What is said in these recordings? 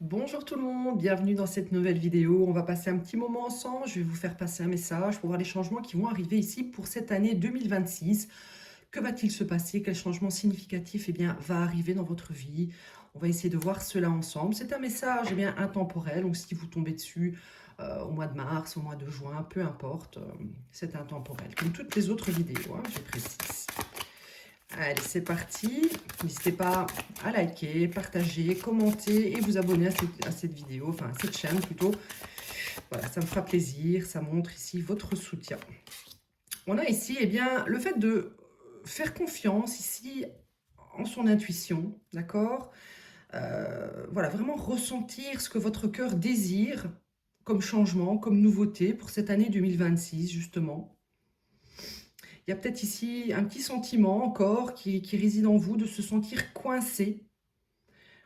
Bonjour tout le monde, bienvenue dans cette nouvelle vidéo. On va passer un petit moment ensemble. Je vais vous faire passer un message pour voir les changements qui vont arriver ici pour cette année 2026. Que va-t-il se passer? Quel changement significatif va arriver dans votre vie? On va essayer de voir cela ensemble. C'est un message intemporel, donc si vous tombez dessus au mois de mars, au mois de juin, peu importe, c'est intemporel. Comme toutes les autres vidéos, je précise. Allez, c'est parti. N'hésitez pas à liker, partager, commenter et vous abonner à cette vidéo, enfin à cette chaîne plutôt. Voilà, ça me fera plaisir. Ça montre ici votre soutien. On a ici le fait de faire confiance ici en son intuition, d'accord. Voilà, vraiment ressentir ce que votre cœur désire comme changement, comme nouveauté pour cette année 2026, justement. Il y a peut-être ici un petit sentiment encore qui réside en vous de se sentir coincé,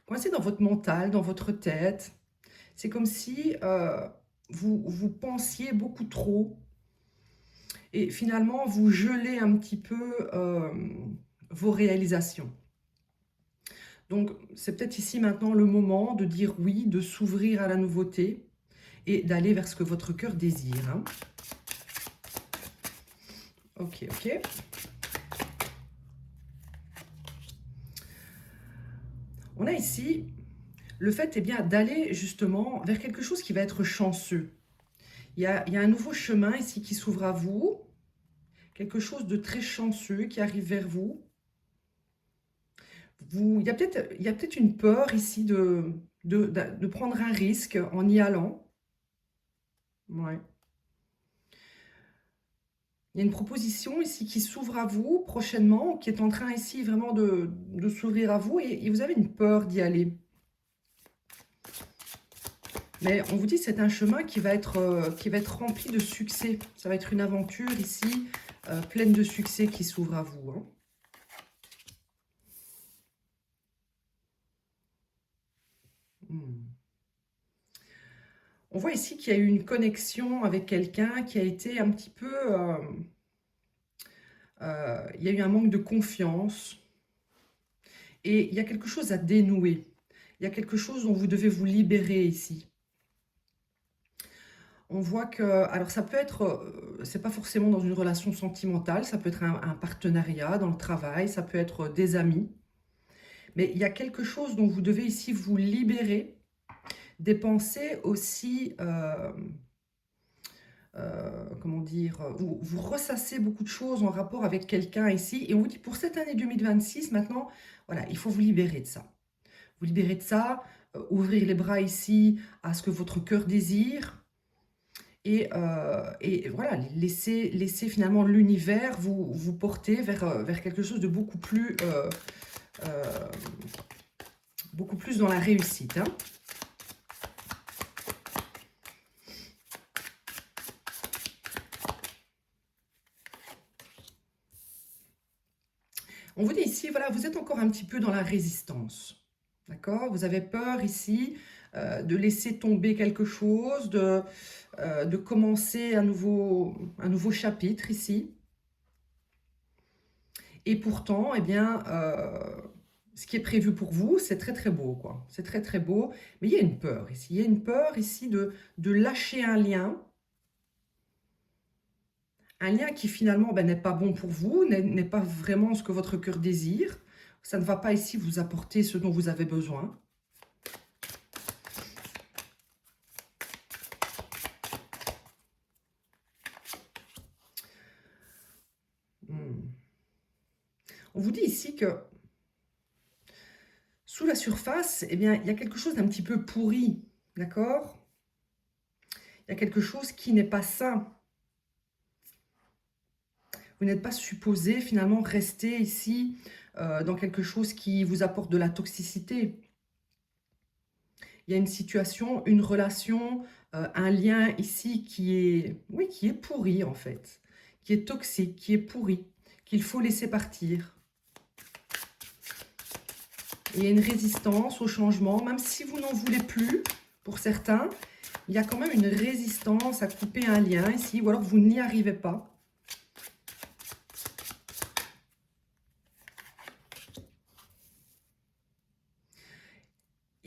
coincé dans votre mental, dans votre tête. C'est comme si vous pensiez beaucoup trop et finalement vous gelez un petit peu vos réalisations. Donc c'est peut-être ici maintenant le moment de dire oui, de s'ouvrir à la nouveauté et d'aller vers ce que votre cœur désire. Ok, ok. On a ici le fait d'aller justement vers quelque chose qui va être chanceux. Il y a un nouveau chemin ici qui s'ouvre à vous, quelque chose de très chanceux qui arrive vers vous. Il y a peut-être une peur ici de prendre un risque en y allant. Ouais. Il y a une proposition ici qui s'ouvre à vous prochainement, qui est en train ici vraiment de s'ouvrir à vous et vous avez une peur d'y aller. Mais on vous dit que c'est un chemin qui va être rempli de succès. Ça va être une aventure ici pleine de succès qui s'ouvre à vous. Hmm. On voit ici qu'il y a eu une connexion avec quelqu'un qui a été un petit peu... il y a eu un manque de confiance et il y a quelque chose à dénouer. Il y a quelque chose dont vous devez vous libérer ici. On voit que, alors ça peut être, c'est pas forcément dans une relation sentimentale, ça peut être un partenariat dans le travail, ça peut être des amis. Mais il y a quelque chose dont vous devez ici vous libérer, des pensées aussi, comment dire, vous ressassez beaucoup de choses en rapport avec quelqu'un ici. Et on vous dit pour cette année 2026, maintenant, voilà, il faut vous libérer de ça. Vous libérer de ça, ouvrir les bras ici à ce que votre cœur désire. Et voilà, laisser finalement l'univers vous porter vers quelque chose de euh, beaucoup plus dans la réussite. On vous dit ici, voilà, vous êtes encore un petit peu dans la résistance. D'accord? Vous avez peur ici de laisser tomber quelque chose, de commencer un nouveau chapitre ici. Et pourtant, ce qui est prévu pour vous, c'est très très beau, quoi. C'est très très beau. Mais il y a une peur ici. Il y a une peur ici de lâcher un lien qui finalement n'est pas bon pour vous, n'est pas vraiment ce que votre cœur désire. Ça ne va pas ici vous apporter ce dont vous avez besoin. Hmm. On vous dit ici que sous la surface, il y a quelque chose d'un petit peu pourri, d'accord? Il y a quelque chose qui n'est pas sain. Vous n'êtes pas supposé finalement rester ici dans quelque chose qui vous apporte de la toxicité. Il y a une situation, une relation, un lien ici oui, qui est pourri en fait, qui est toxique, qui est pourri, qu'il faut laisser partir. Il y a une résistance au changement, même si vous n'en voulez plus, pour certains, il y a quand même une résistance à couper un lien ici, ou alors vous n'y arrivez pas.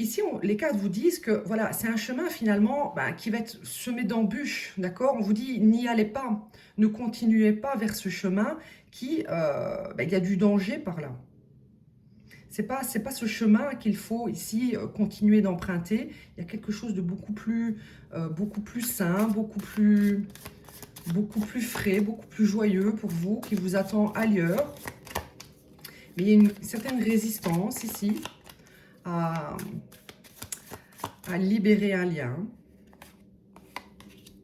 Ici, les cartes vous disent que voilà, c'est un chemin finalement qui va être semé d'embûches, d'accord? On vous dit, n'y allez pas, ne continuez pas vers ce chemin il y a du danger par là. C'est pas ce chemin qu'il faut ici continuer d'emprunter. Il y a quelque chose de beaucoup plus sain, beaucoup plus frais, beaucoup plus joyeux pour vous, qui vous attend ailleurs. Mais il y a une certaine résistance ici à libérer un lien.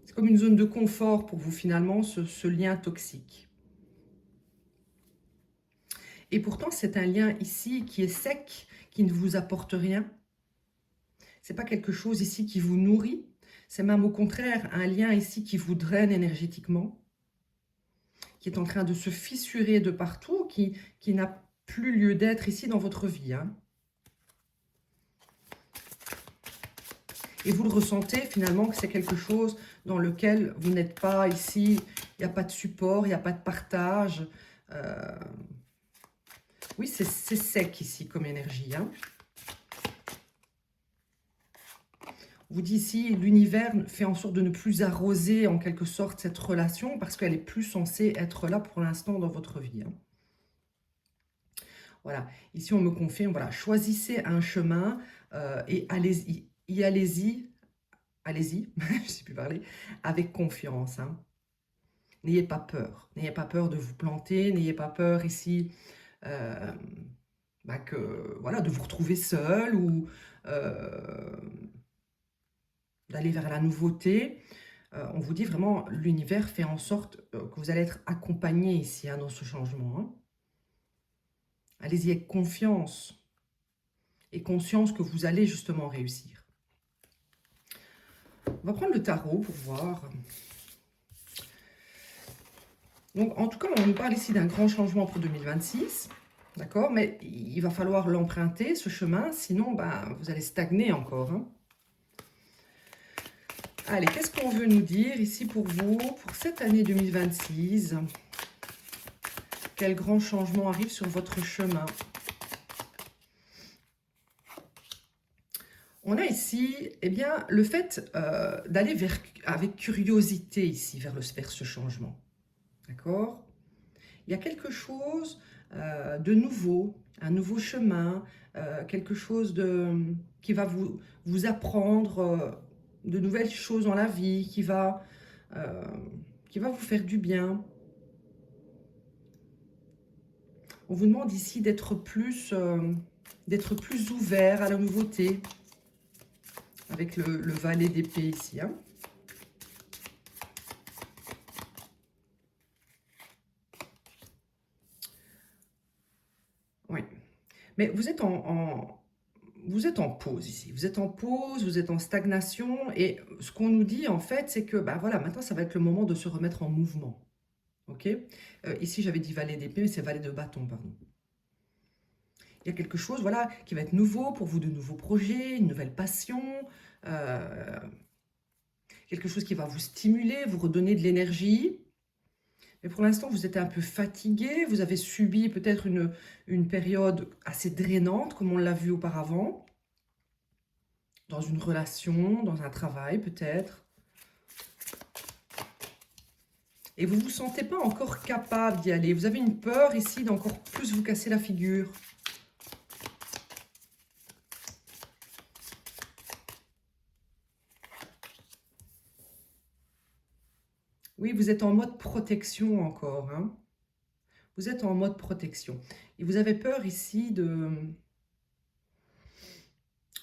C'est comme une zone de confort pour vous finalement, ce lien toxique. Et pourtant, c'est un lien ici qui est sec, qui ne vous apporte rien. C'est pas quelque chose ici qui vous nourrit. C'est même au contraire un lien ici qui vous draine énergétiquement, qui est en train de se fissurer de partout, qui n'a plus lieu d'être ici dans votre vie. Hein. Et vous le ressentez finalement que c'est quelque chose dans lequel vous n'êtes pas ici, il n'y a pas de support, il n'y a pas de partage. Oui, c'est sec ici comme énergie. Hein. On vous dit ici, l'univers fait en sorte de ne plus arroser en quelque sorte cette relation parce qu'elle est plus censée être là pour l'instant dans votre vie. Hein. Voilà, ici on me confirme, voilà, choisissez un chemin et allez-y, allez-y, je ne sais plus parler, avec confiance. Hein. N'ayez pas peur de vous planter, n'ayez pas peur ici de vous retrouver seul ou d'aller vers la nouveauté. On vous dit vraiment, l'univers fait en sorte que vous allez être accompagné ici dans ce changement. Hein. Allez-y avec confiance et conscience que vous allez justement réussir. On va prendre le tarot pour voir. Donc, en tout cas, on nous parle ici d'un grand changement pour 2026. D'accord? Mais il va falloir l'emprunter, ce chemin. Sinon, vous allez stagner encore. Hein. Allez, qu'est-ce qu'on veut nous dire ici pour vous, pour cette année 2026? Quel grand changement arrive sur votre chemin? On a ici, le fait d'aller avec curiosité ici vers ce changement. D'accord? Il y a quelque chose de nouveau, un nouveau chemin, quelque chose qui va vous apprendre de nouvelles choses dans la vie, qui va vous faire du bien. On vous demande ici d'être plus ouvert à la nouveauté, avec le valet d'épée ici. Hein. Oui. Mais vous êtes vous êtes en pause ici. Vous êtes en pause, vous êtes en stagnation. Et ce qu'on nous dit, en fait, c'est que voilà, maintenant, ça va être le moment de se remettre en mouvement. Ok, ici, j'avais dit valet d'épée, mais c'est valet de bâton, pardon. Il y a quelque chose, voilà, qui va être nouveau pour vous, de nouveaux projets, une nouvelle passion, quelque chose qui va vous stimuler, vous redonner de l'énergie. Mais pour l'instant, vous êtes un peu fatigué, vous avez subi peut-être une période assez drainante, comme on l'a vu auparavant, dans une relation, dans un travail peut-être. Et vous ne vous sentez pas encore capable d'y aller. Vous avez une peur ici d'encore plus vous casser la figure. Oui, vous êtes en mode protection encore. Hein. Vous êtes en mode protection. Et vous avez peur ici de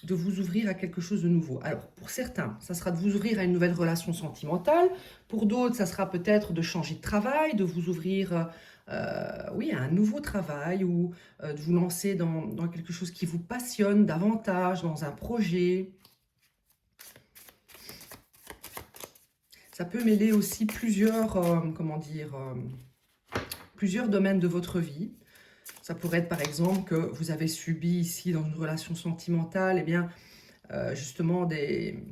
vous ouvrir à quelque chose de nouveau. Alors, pour certains, ça sera de vous ouvrir à une nouvelle relation sentimentale. Pour d'autres, ça sera peut-être de changer de travail, de vous ouvrir à un nouveau travail ou de vous lancer dans quelque chose qui vous passionne davantage, dans un projet. Ça peut mêler aussi plusieurs domaines de votre vie. Ça pourrait être par exemple que vous avez subi ici dans une relation sentimentale, justement des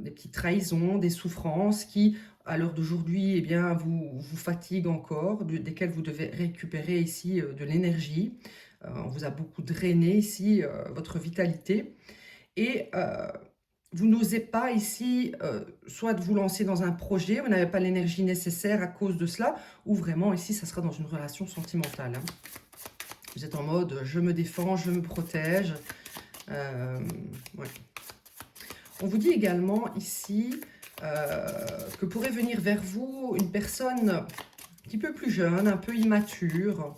petites trahisons, des souffrances qui, à l'heure d'aujourd'hui, vous fatiguent encore, desquelles vous devez récupérer ici de l'énergie. On vous a beaucoup drainé ici, votre vitalité. Et vous n'osez pas ici, soit de vous lancer dans un projet, vous n'avez pas l'énergie nécessaire à cause de cela, ou vraiment ici, ça sera dans une relation sentimentale, hein. Vous êtes en mode, je me défends, je me protège. Ouais. On vous dit également ici que pourrait venir vers vous une personne un petit peu plus jeune, un peu immature,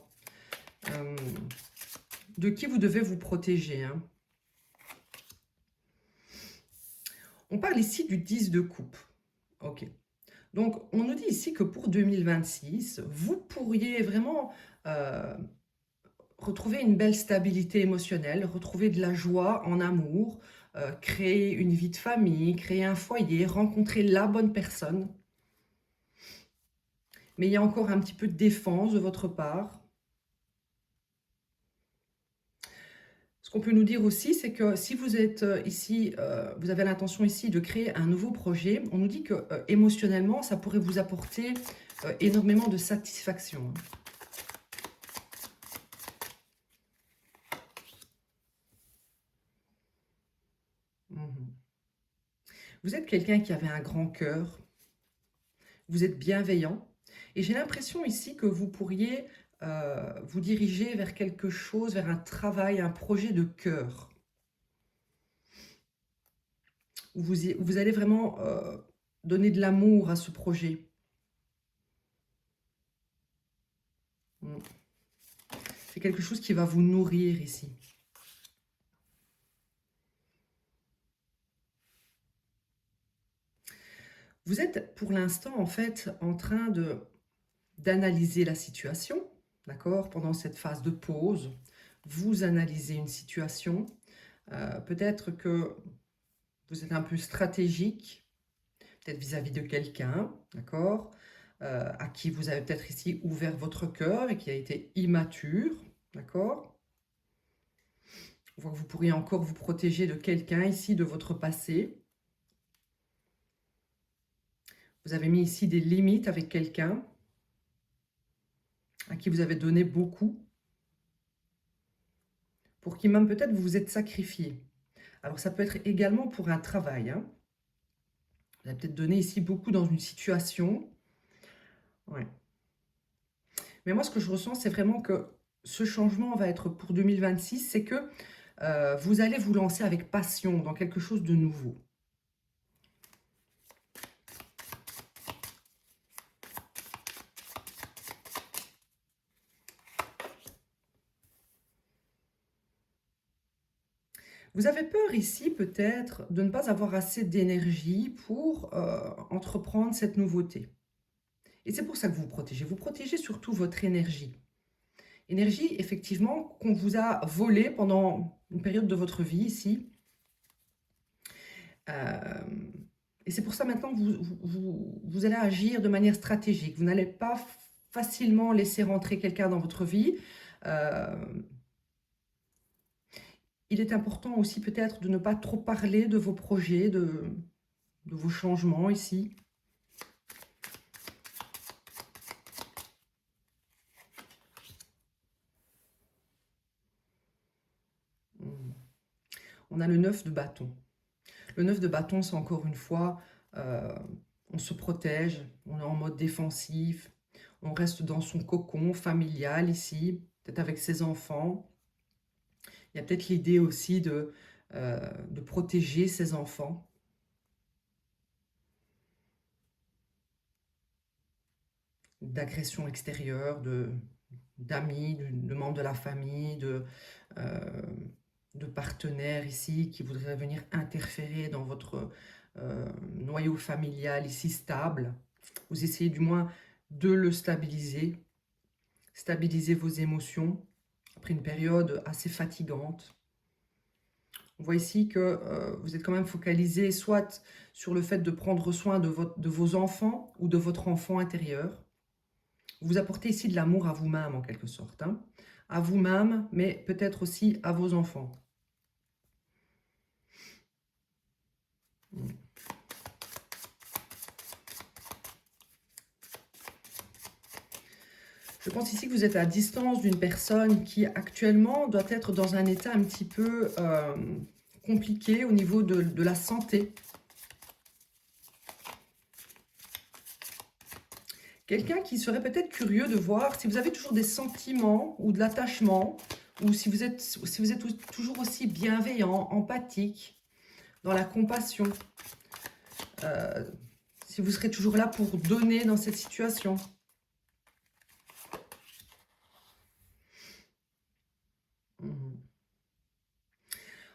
de qui vous devez vous protéger, hein. On parle ici du 10 de coupe. Ok. Donc, on nous dit ici que pour 2026, vous pourriez vraiment retrouver une belle stabilité émotionnelle, retrouver de la joie en amour, créer une vie de famille, créer un foyer, rencontrer la bonne personne. Mais il y a encore un petit peu de défense de votre part. Ce qu'on peut nous dire aussi, c'est que si vous êtes ici, vous avez l'intention ici de créer un nouveau projet, on nous dit que émotionnellement, ça pourrait vous apporter énormément de satisfaction. Mhm. Vous êtes quelqu'un qui avait un grand cœur, vous êtes bienveillant, et j'ai l'impression ici que vous pourriez vous diriger vers quelque chose, vers un travail, un projet de cœur. Vous allez vraiment donner de l'amour à ce projet. Mm. C'est quelque chose qui va vous nourrir ici. Vous êtes pour l'instant en fait en train d'analyser la situation, d'accord? Pendant cette phase de pause, vous analysez une situation. Peut-être que vous êtes un peu stratégique, peut-être vis-à-vis de quelqu'un, d'accord, à qui vous avez peut-être ici ouvert votre cœur et qui a été immature, d'accord. On voit que vous pourriez encore vous protéger de quelqu'un ici, de votre passé. Vous avez mis ici des limites avec quelqu'un à qui vous avez donné beaucoup, pour qui même peut-être vous vous êtes sacrifié. Alors ça peut être également pour un travail, hein. Vous avez peut-être donné ici beaucoup dans une situation. Ouais. Mais moi, ce que je ressens, c'est vraiment que ce changement va être pour 2026, c'est que vous allez vous lancer avec passion dans quelque chose de nouveau. Vous avez peur ici peut-être de ne pas avoir assez d'énergie pour entreprendre cette nouveauté. Et c'est pour ça que vous vous protégez. Vous protégez surtout votre énergie. Énergie, effectivement, qu'on vous a volée pendant une période de votre vie ici. Euh, et c'est pour ça maintenant que vous allez agir de manière stratégique. Vous n'allez pas facilement laisser rentrer quelqu'un dans votre vie. Euh, il est important aussi peut-être de ne pas trop parler de vos projets, de vos changements ici. On a le 9 de bâton. Le 9 de bâton, c'est encore une fois, on se protège, on est en mode défensif, on reste dans son cocon familial ici, peut-être avec ses enfants. Il y a peut-être l'idée aussi de protéger ses enfants. D'agressions extérieures, d'amis, de membres de la famille, euh, de partenaires ici qui voudraient venir interférer dans votre noyau familial ici stable. Vous essayez du moins de le stabiliser, stabiliser vos émotions après une période assez fatigante. On voit ici que vous êtes quand même focalisé soit sur le fait de prendre soin de vos enfants ou de votre enfant intérieur. Vous apportez ici de l'amour à vous-même en quelque sorte, hein. À vous-même, mais peut-être aussi à vos enfants. Je pense ici que vous êtes à distance d'une personne qui actuellement doit être dans un état un petit peu compliqué au niveau de la santé. Quelqu'un qui serait peut-être curieux de voir si vous avez toujours des sentiments ou de l'attachement, ou si vous êtes toujours aussi bienveillant, empathique, dans la compassion. Si vous serez toujours là pour donner dans cette situation.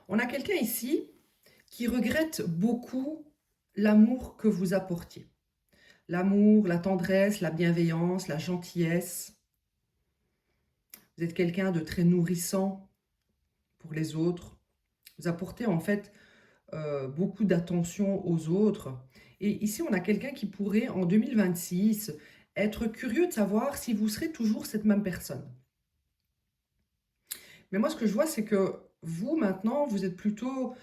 On a quelqu'un ici qui regrette beaucoup l'amour que vous apportiez. L'amour, la tendresse, la bienveillance, la gentillesse. Vous êtes quelqu'un de très nourrissant pour les autres. Vous apportez en fait beaucoup d'attention aux autres. Et ici, on a quelqu'un qui pourrait, en 2026, être curieux de savoir si vous serez toujours cette même personne. Mais moi, ce que je vois, c'est que vous, maintenant, vous êtes plutôt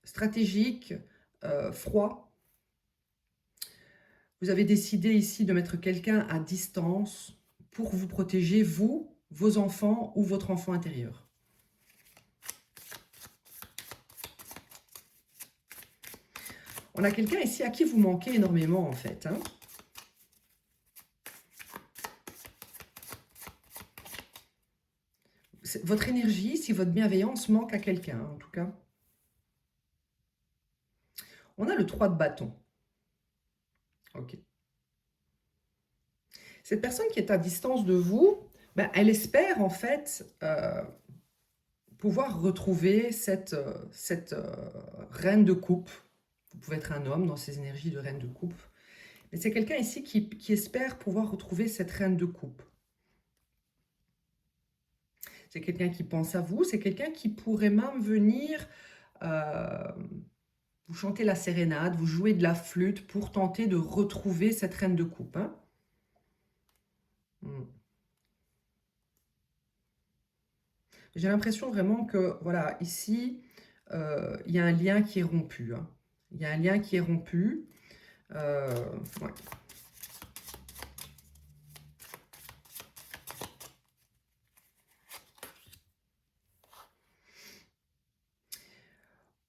stratégique, froid. Vous avez décidé ici de mettre quelqu'un à distance pour vous protéger, vous, vos enfants ou votre enfant intérieur. On a quelqu'un ici à qui vous manquez énormément, en fait. Hein. Votre énergie, si votre bienveillance manque à quelqu'un, en tout cas. On a le 3 de bâton. Ok. Cette personne qui est à distance de vous, ben, elle espère en fait pouvoir retrouver cette reine de coupe. Vous pouvez être un homme dans ces énergies de reine de coupe. Mais c'est quelqu'un ici qui espère pouvoir retrouver cette reine de coupe. C'est quelqu'un qui pense à vous, c'est quelqu'un qui pourrait même venir vous chanter la sérénade, vous jouer de la flûte pour tenter de retrouver cette reine de coupe. Hein. J'ai l'impression vraiment que, voilà, ici, il y a un lien qui est rompu. Hein. Il y a un lien qui est rompu. Ouais.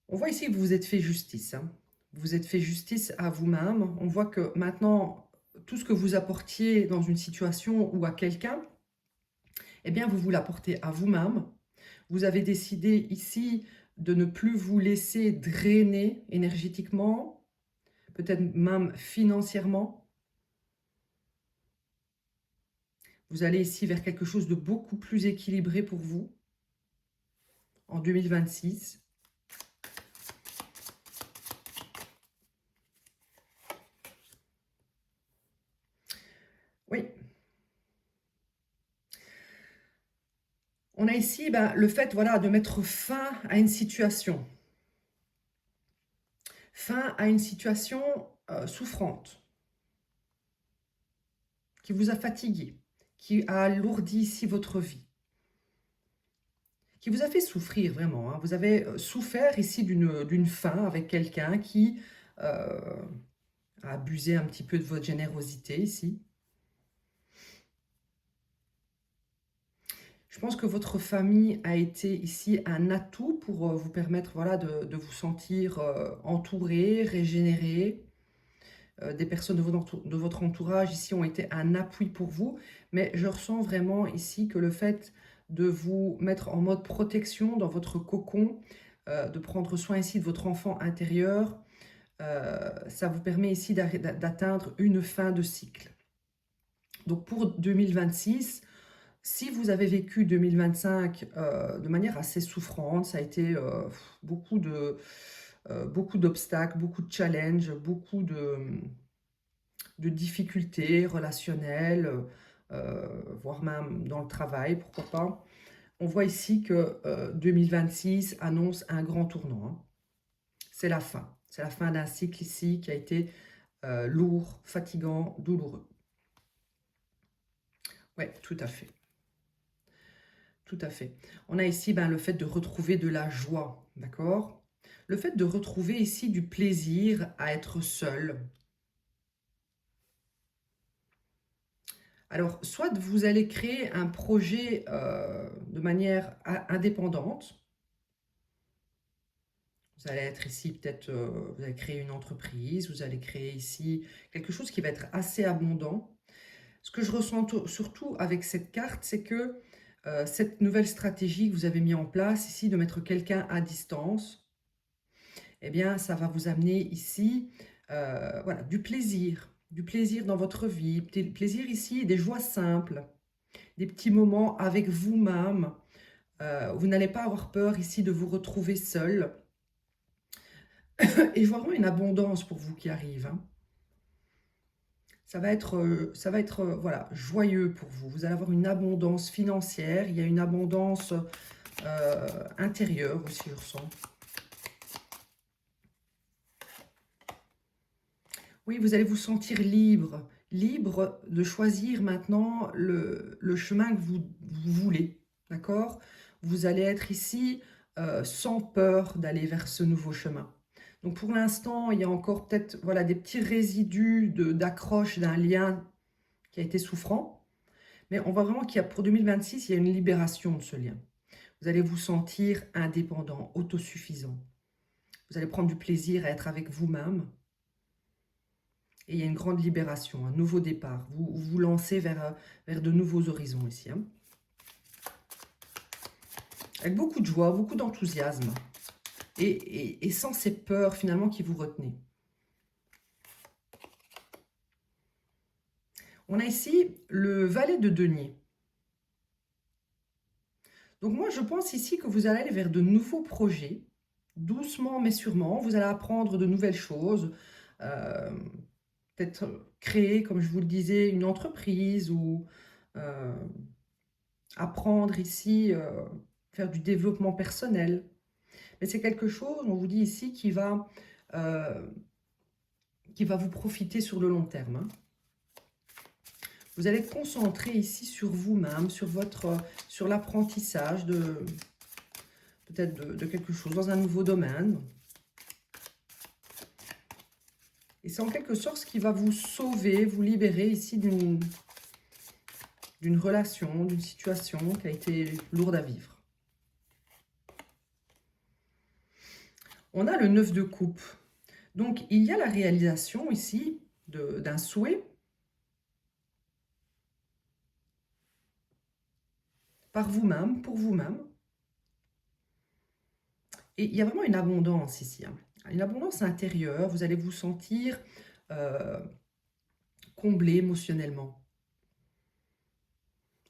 On voit ici que vous vous êtes fait justice. Hein. Vous vous êtes fait justice à vous-même. On voit que maintenant, tout ce que vous apportiez dans une situation ou à quelqu'un, eh bien, vous l'apportez à vous-même. Vous avez décidé ici de ne plus vous laisser drainer énergétiquement, peut-être même financièrement. Vous allez ici vers quelque chose de beaucoup plus équilibré pour vous en 2026. Oui. On a ici le fait voilà, de mettre fin à une situation. Fin à une situation souffrante, qui vous a fatigué, qui a alourdi ici votre vie, qui vous a fait souffrir vraiment. Hein. Vous avez souffert ici d'une fin avec quelqu'un qui a abusé un petit peu de votre générosité ici. Je pense que votre famille a été ici un atout pour vous permettre voilà, de vous sentir entouré, régénéré. Des personnes de votre entourage ici ont été un appui pour vous. Mais je ressens vraiment ici que le fait de vous mettre en mode protection dans votre cocon, de prendre soin ici de votre enfant intérieur, ça vous permet ici d'atteindre une fin de cycle. Donc pour 2026, si vous avez vécu 2025 de manière assez souffrante, ça a été beaucoup d'obstacles, beaucoup de challenges, beaucoup de difficultés relationnelles, voire même dans le travail, pourquoi pas. On voit ici que 2026 annonce un grand tournant. Hein. C'est la fin. C'est la fin d'un cycle ici qui a été lourd, fatigant, douloureux. Oui, tout à fait. Tout à fait. On a ici le fait de retrouver de la joie, d'accord? Le fait de retrouver ici du plaisir à être seul. Alors, soit vous allez créer un projet de manière indépendante. Vous allez être ici peut-être, vous allez créer une entreprise, vous allez créer ici quelque chose qui va être assez abondant. Ce que je ressens surtout avec cette carte, c'est que cette nouvelle stratégie que vous avez mis en place ici, de mettre quelqu'un à distance, eh bien, ça va vous amener ici voilà, du plaisir dans votre vie, du plaisir ici, des joies simples, des petits moments avec vous-même. Vous n'allez pas avoir peur ici de vous retrouver seul. Et je vois vraiment une abondance pour vous qui arrive, hein. Ça va être voilà, joyeux pour vous. Vous allez avoir une abondance financière. Il y a une abondance intérieure aussi, je ressens. Oui, vous allez vous sentir libre. Libre de choisir maintenant le chemin que vous voulez. D'accord? Vous allez être ici sans peur d'aller vers ce nouveau chemin. Donc pour l'instant, il y a encore peut-être voilà, des petits résidus d'accroche d'un lien qui a été souffrant. Mais on voit vraiment qu'il y a, pour 2026, il y a une libération de ce lien. Vous allez vous sentir indépendant, autosuffisant. Vous allez prendre du plaisir à être avec vous-même. Et il y a une grande libération, un nouveau départ. Vous vous lancez vers de nouveaux horizons ici, hein. Avec beaucoup de joie, beaucoup d'enthousiasme. Et sans ces peurs finalement qui vous retenaient. On a ici le valet de denier. Donc moi, je pense ici que vous allez aller vers de nouveaux projets, doucement mais sûrement. Vous allez apprendre de nouvelles choses, euh, peut-être créer, comme je vous le disais, une entreprise ou euh, apprendre ici, faire du développement personnel. Mais c'est quelque chose, on vous dit ici, euh, qui va vous profiter sur le long terme, hein. Vous allez être concentré ici sur vous-même, sur l'apprentissage peut-être de quelque chose dans un nouveau domaine. Et c'est en quelque sorte ce qui va vous sauver, vous libérer ici d'une relation, d'une situation qui a été lourde à vivre. On a le 9 de coupe. Donc, il y a la réalisation ici d'un souhait par vous-même, pour vous-même. Et il y a vraiment une abondance ici, hein. Une abondance intérieure. Vous allez vous sentir comblé émotionnellement.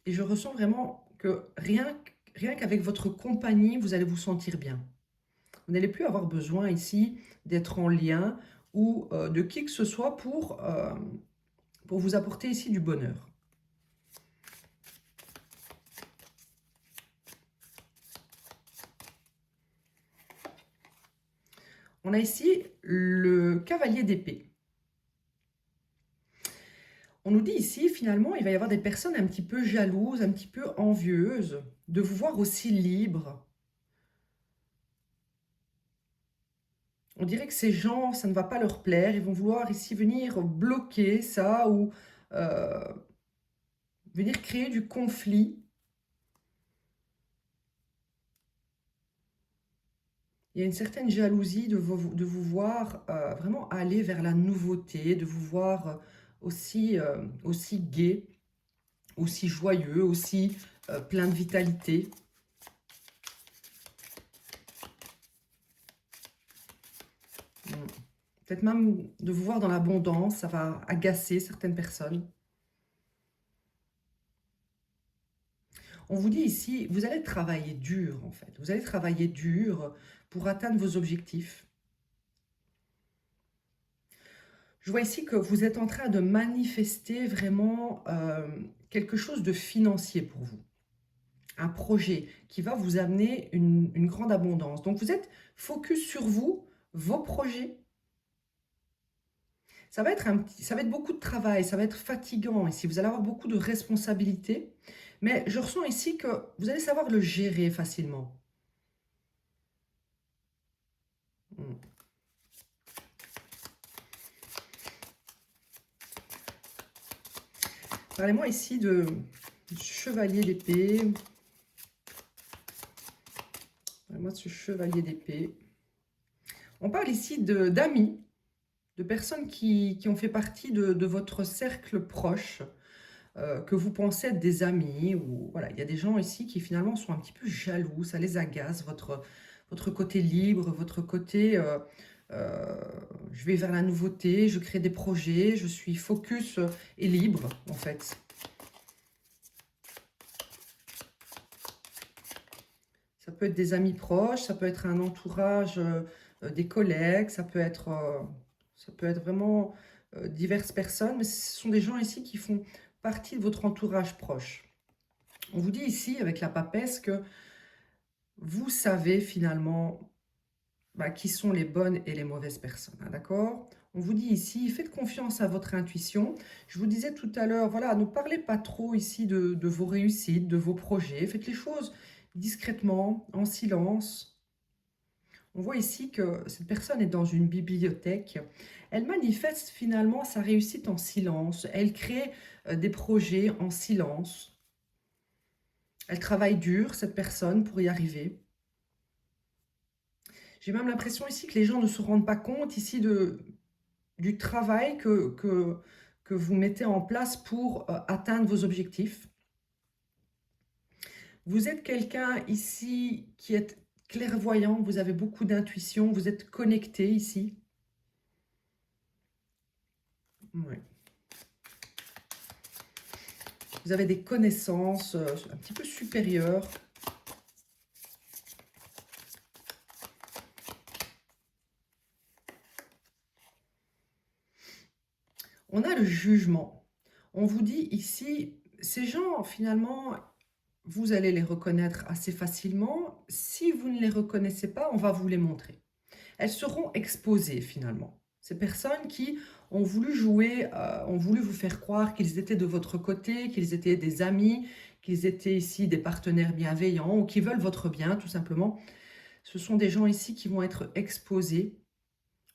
Et je ressens vraiment que rien qu'avec votre compagnie, vous allez vous sentir bien. Vous n'allez plus avoir besoin ici d'être en lien ou de qui que ce soit pour vous apporter ici du bonheur. On a ici le cavalier d'épée. On nous dit ici, finalement, il va y avoir des personnes un petit peu jalouses, un petit peu envieuses, de vous voir aussi libre. On dirait que ces gens, ça ne va pas leur plaire, ils vont vouloir ici venir bloquer ça ou euh, venir créer du conflit. Il y a une certaine jalousie de vous voir vraiment aller vers la nouveauté, de vous voir aussi gai, aussi joyeux, aussi plein de vitalité. Mm. Peut-être même de vous voir dans l'abondance, ça va agacer certaines personnes. On vous dit ici, vous allez travailler dur en fait. Vous allez travailler dur pour atteindre vos objectifs. Je vois ici que vous êtes en train de manifester vraiment quelque chose de financier pour vous. Un projet qui va vous amener une grande abondance. Donc vous êtes focus sur vous, vos projets. Ça va être beaucoup de travail, ça va être fatigant ici. Vous allez avoir beaucoup de responsabilités. Mais je ressens ici que vous allez savoir le gérer facilement. Hmm. Parlez-moi ici de chevalier d'épée. Parlez-moi de ce chevalier d'épée. On parle ici d'amis, de personnes qui ont fait partie de votre cercle proche, que vous pensez être des amis. Ou voilà, il y a des gens ici qui finalement sont un petit peu jaloux, ça les agace, votre côté libre, votre côté euh, je vais vers la nouveauté, je crée des projets, je suis focus et libre en fait. Ça peut être des amis proches, ça peut être un entourage, des collègues, ça peut être vraiment diverses personnes, mais ce sont des gens ici qui font partie de votre entourage proche. On vous dit ici, avec la papesse, que vous savez finalement qui sont les bonnes et les mauvaises personnes, hein, d'accord? On vous dit ici, faites confiance à votre intuition. Je vous disais tout à l'heure, voilà, ne parlez pas trop ici de vos réussites, de vos projets. Faites les choses discrètement, en silence. On voit ici que cette personne est dans une bibliothèque. Elle manifeste finalement sa réussite en silence. Elle crée des projets en silence. Elle travaille dur, cette personne, pour y arriver. J'ai même l'impression ici que les gens ne se rendent pas compte ici du travail que vous mettez en place pour atteindre vos objectifs. Vous êtes quelqu'un ici qui est clairvoyant, vous avez beaucoup d'intuition, vous êtes connecté ici. Ouais. Vous avez des connaissances un petit peu supérieures. On a le jugement. On vous dit ici, ces gens, finalement, vous allez les reconnaître assez facilement. Si vous ne les reconnaissez pas, on va vous les montrer. Elles seront exposées, finalement. Ces personnes qui ont voulu jouer, ont voulu vous faire croire qu'ils étaient de votre côté, qu'ils étaient des amis, qu'ils étaient ici des partenaires bienveillants ou qui veulent votre bien, tout simplement. Ce sont des gens ici qui vont être exposés.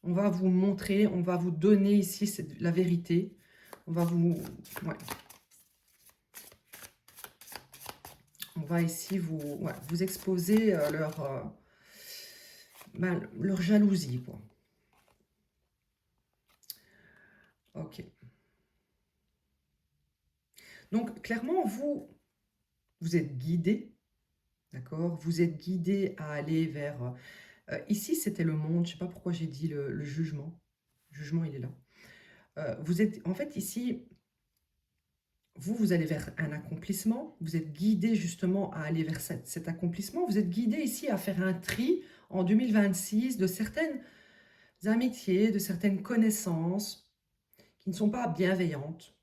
On va vous montrer, on va vous donner ici la vérité. On va vous... Ouais. On va ici vous exposer leur jalousie, quoi. Ok. Donc, clairement, vous êtes guidé, d'accord? Vous êtes guidé à aller vers... ici, c'était le monde. Je ne sais pas pourquoi j'ai dit le jugement. Le jugement, il est là. Vous êtes, en fait, ici, vous allez vers un accomplissement. Vous êtes guidé justement à aller vers cet accomplissement. Vous êtes guidé ici à faire un tri en 2026 de certaines amitiés, de certaines connaissances qui ne sont pas bienveillantes,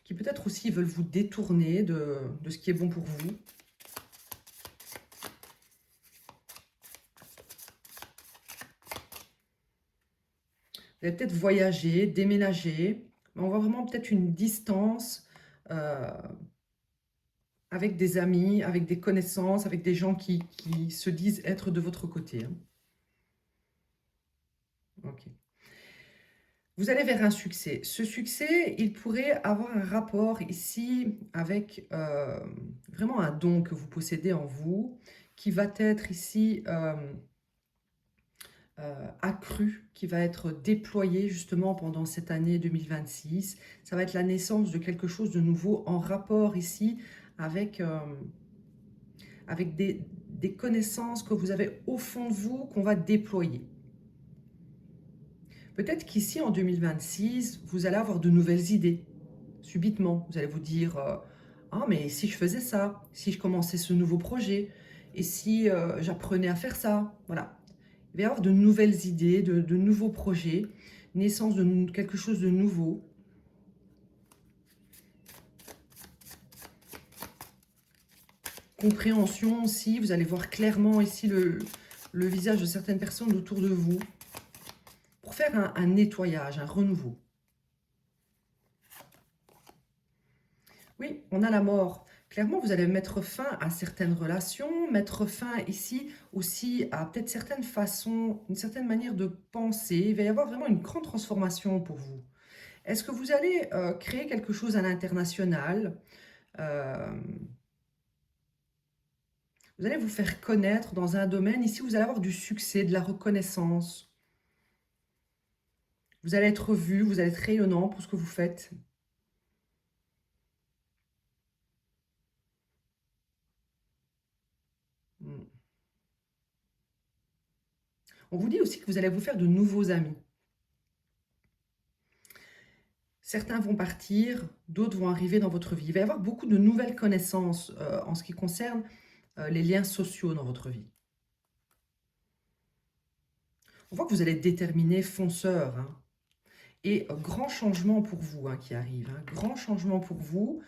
qui peut-être aussi veulent vous détourner de ce qui est bon pour vous. Vous allez peut-être voyager, déménager, mais on voit vraiment peut-être une distance avec des amis, avec des connaissances, avec des gens qui se disent être de votre côté. Hein. Ok. Vous allez vers un succès. Ce succès, il pourrait avoir un rapport ici avec vraiment un don que vous possédez en vous, qui va être ici accru, qui va être déployé justement pendant cette année 2026. Ça va être la naissance de quelque chose de nouveau en rapport ici avec, avec des connaissances que vous avez au fond de vous qu'on va déployer. Peut-être qu'ici, en 2026, vous allez avoir de nouvelles idées. Subitement, vous allez vous dire ah, mais si je faisais ça, si je commençais ce nouveau projet, et si j'apprenais à faire ça, voilà. Il va y avoir de nouvelles idées, de nouveaux projets, naissance de quelque chose de nouveau. Compréhension aussi, vous allez voir clairement ici le visage de certaines personnes autour de vous pour faire un nettoyage, un renouveau. Oui, on a la mort. Clairement, vous allez mettre fin à certaines relations, mettre fin ici aussi à peut-être certaines façons, une certaine manière de penser. Il va y avoir vraiment une grande transformation pour vous. Est-ce que vous allez créer quelque chose à l'international? Euh, Vous allez vous faire connaître dans un domaine. Ici, vous allez avoir du succès, de la reconnaissance. Vous allez être vu, vous allez être rayonnant pour ce que vous faites. Mm. On vous dit aussi que vous allez vous faire de nouveaux amis. Certains vont partir, d'autres vont arriver dans votre vie. Il va y avoir beaucoup de nouvelles connaissances en ce qui concerne les liens sociaux dans votre vie. On voit que vous allez être déterminé, fonceur, hein. Et grand changement pour vous qui arrive. Grand changement pour vous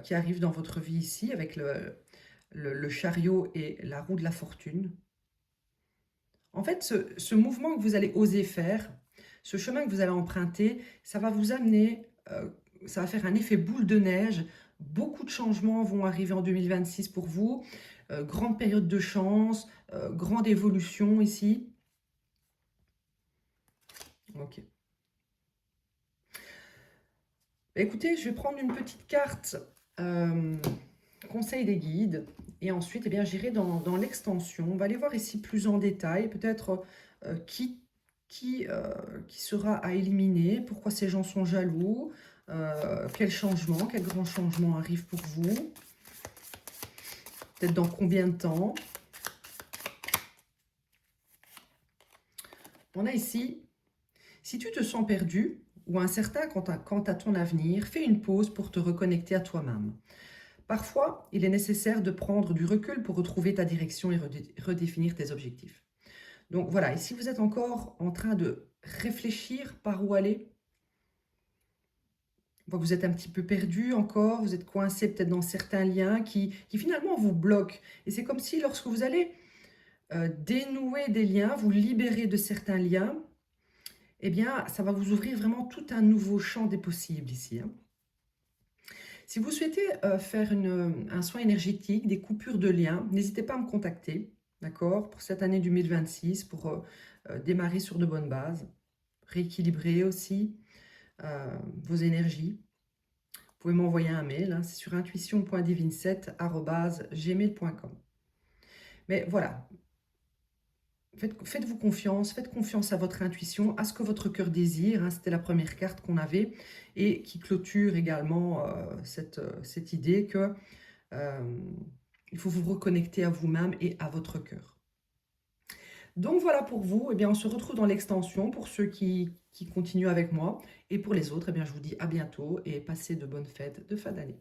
qui arrive dans votre vie ici avec le chariot et la roue de la fortune. En fait, ce mouvement que vous allez oser faire, ce chemin que vous allez emprunter, ça va vous amener, ça va faire un effet boule de neige. Beaucoup de changements vont arriver en 2026 pour vous. Grande période de chance, grande évolution ici. Ok. Écoutez, je vais prendre une petite carte conseil des guides et ensuite eh bien, j'irai dans l'extension. On va aller voir ici plus en détail, peut-être qui sera à éliminer, pourquoi ces gens sont jaloux, quel changement, quel grand changement arrive pour vous, peut-être dans combien de temps. On a ici, si tu te sens perdu ou incertain quant à ton avenir, fais une pause pour te reconnecter à toi-même. Parfois, il est nécessaire de prendre du recul pour retrouver ta direction et redéfinir tes objectifs. Donc voilà, et si vous êtes encore en train de réfléchir par où aller, vous êtes un petit peu perdu encore, vous êtes coincé peut-être dans certains liens qui finalement vous bloquent. Et c'est comme si lorsque vous allez dénouer des liens, vous libérer de certains liens, eh bien, ça va vous ouvrir vraiment tout un nouveau champ des possibles ici. Si vous souhaitez faire un soin énergétique, des coupures de liens, n'hésitez pas à me contacter, d'accord, pour cette année 2026, pour démarrer sur de bonnes bases, rééquilibrer aussi vos énergies. Vous pouvez m'envoyer un mail, c'est sur intuition.divine7@gmail.com. Mais voilà, faites-vous confiance, faites confiance à votre intuition, à ce que votre cœur désire. C'était la première carte qu'on avait et qui clôture également cette idée que il faut vous reconnecter à vous-même et à votre cœur. Donc voilà pour vous. Eh bien, on se retrouve dans l'extension pour ceux qui continuent avec moi. Et pour les autres, eh bien, je vous dis à bientôt et passez de bonnes fêtes de fin d'année.